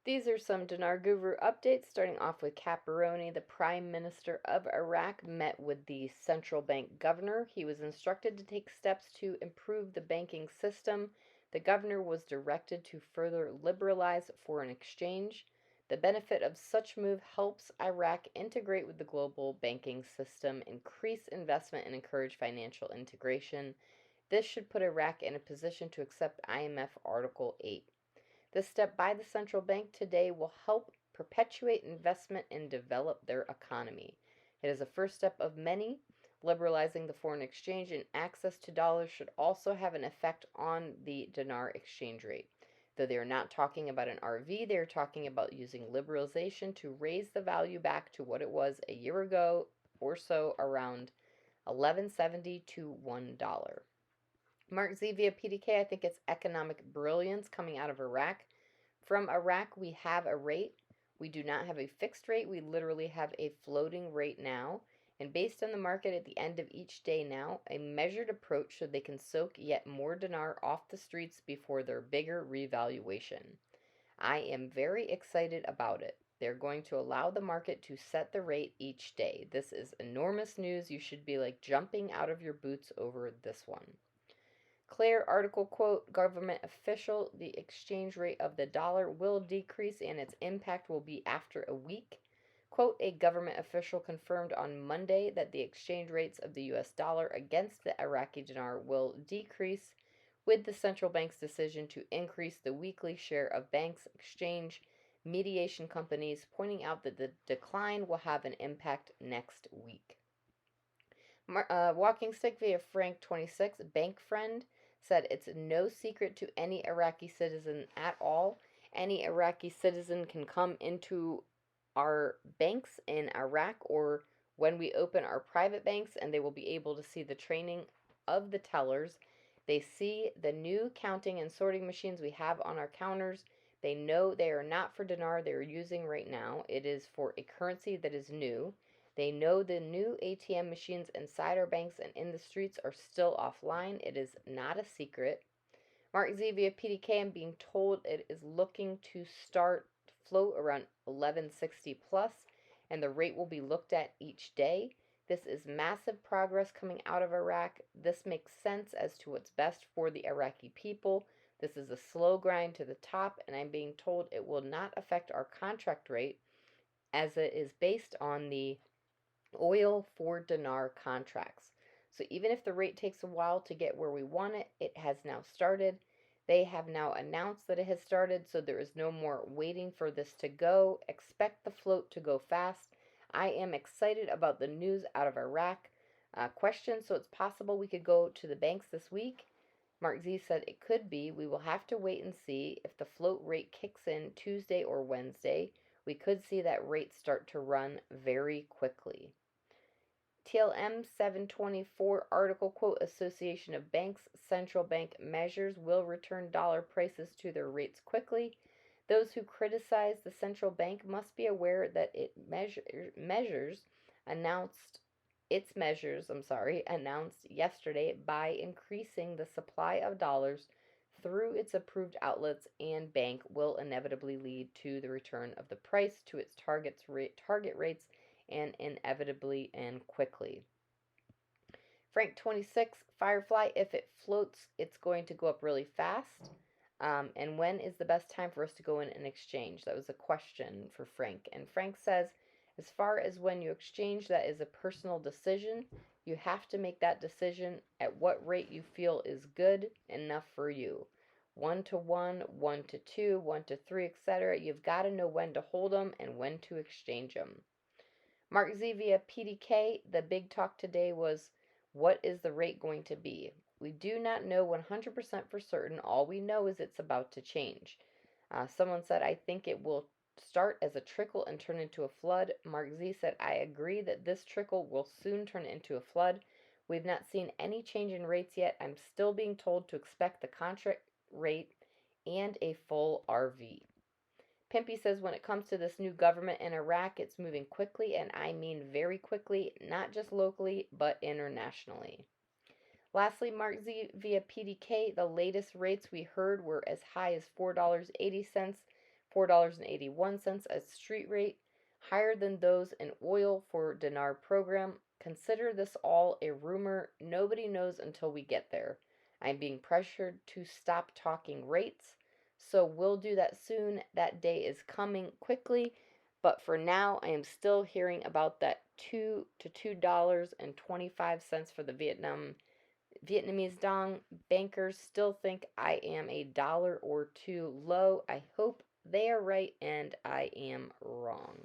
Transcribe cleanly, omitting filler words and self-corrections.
These are some Dinar Guru updates, starting off with Caparoni. The Prime Minister of Iraq met with the central bank governor. He was instructed to take steps to improve the banking system. The governor was directed to further liberalize foreign exchange. The benefit of such move helps Iraq integrate with the global banking system, increase investment, and encourage financial integration. This should put Iraq in a position to accept IMF Article 8. This step by the central bank today will help perpetuate investment and develop their economy. It is a first step of many. Liberalizing the foreign exchange and access to dollars should also have an effect on the dinar exchange rate. Though they are not talking about an RV, they are talking about using liberalization to raise the value back to what it was a year ago or so, around 11.70 to $1. Mark Z via PDK, I think it's economic brilliance coming out of Iraq. From Iraq, we have a rate. We do not have a fixed rate. We literally have a floating rate now. And based on the market at the end of each day now, a measured approach so they can soak yet more dinar off the streets before their bigger revaluation. I am very excited about it. They're going to allow the market to set the rate each day. This is enormous news. You should be like jumping out of your boots over this one. Claire article quote, government official, the exchange rate of the dollar will decrease and its impact will be after a week. Quote, a government official confirmed on Monday that the exchange rates of the US dollar against the Iraqi dinar will decrease with the central bank's decision to increase the weekly share of banks' exchange mediation companies, pointing out that the decline will have an impact next week. Walking Stick via Frank26, bank friend, said it's no secret to any Iraqi citizen at all. Any Iraqi citizen can come into our banks in Iraq or when we open our private banks, and they will be able to see the training of the tellers. They see the new counting and sorting machines we have on our counters. They know they are not for dinar they are using right now. It is for a currency that is new. They know the new ATM machines inside our banks and in the streets are still offline. It is not a secret. Mark Z via PDK, I'm being told it is looking to start float around 1160 plus, and the rate will be looked at each day. This is massive progress coming out of Iraq. This makes sense as to what's best for the Iraqi people. This is a slow grind to the top, and I'm being told it will not affect our contract rate as it is based on the oil for dinar contracts. So even if the rate takes a while to get where we want it, it has now started. They have now announced that it has started, so there is no more waiting for this to go. Expect the float to go fast. I am excited about the news out of Iraq. Question, so it's possible we could go to the banks this week? Mark Z said it could be. We will have to wait and see if the float rate kicks in Tuesday or Wednesday. We could see that rate start to run very quickly. TLM 724 article quote, Association of Banks central bank measures will return dollar prices to their rates quickly. Those who criticize the central bank must be aware that its measures announced yesterday by increasing the supply of dollars through its approved outlets and bank will inevitably lead to the return of the price to its target rates and inevitably and quickly. Frank26, Firefly, if it floats, it's going to go up really fast. And when is the best time for us to go in and exchange? That was a question for Frank. And Frank says, as far as when you exchange, that is a personal decision. You have to make that decision at what rate you feel is good enough for you. 1 to 1, 1 to 2, 1 to 3, etc. You've got to know when to hold them and when to exchange them. Mark Z via PDK, the big talk today was, what is the rate going to be? We do not know 100% for certain. All we know is it's about to change. Someone said, I think it will start as a trickle and turn into a flood. Mark Z said, I agree that this trickle will soon turn into a flood. We've not seen any change in rates yet. I'm still being told to expect the contract rate and a full RV. Pimpy says when it comes to this new government in Iraq, it's moving quickly, and I mean very quickly, not just locally, but internationally. Lastly, Mark Z via PDK, the latest rates we heard were as high as $4.80 $4.81 as street rate, higher than those in oil for dinar program. Consider this all a rumor. Nobody knows until we get there. I'm being pressured to stop talking rates, so we'll do that soon. That day is coming quickly, but for now, I am still hearing about that $2 to $2.25 for the Vietnamese dong. Bankers still think I am a dollar or two low. I hope they are right and I am wrong.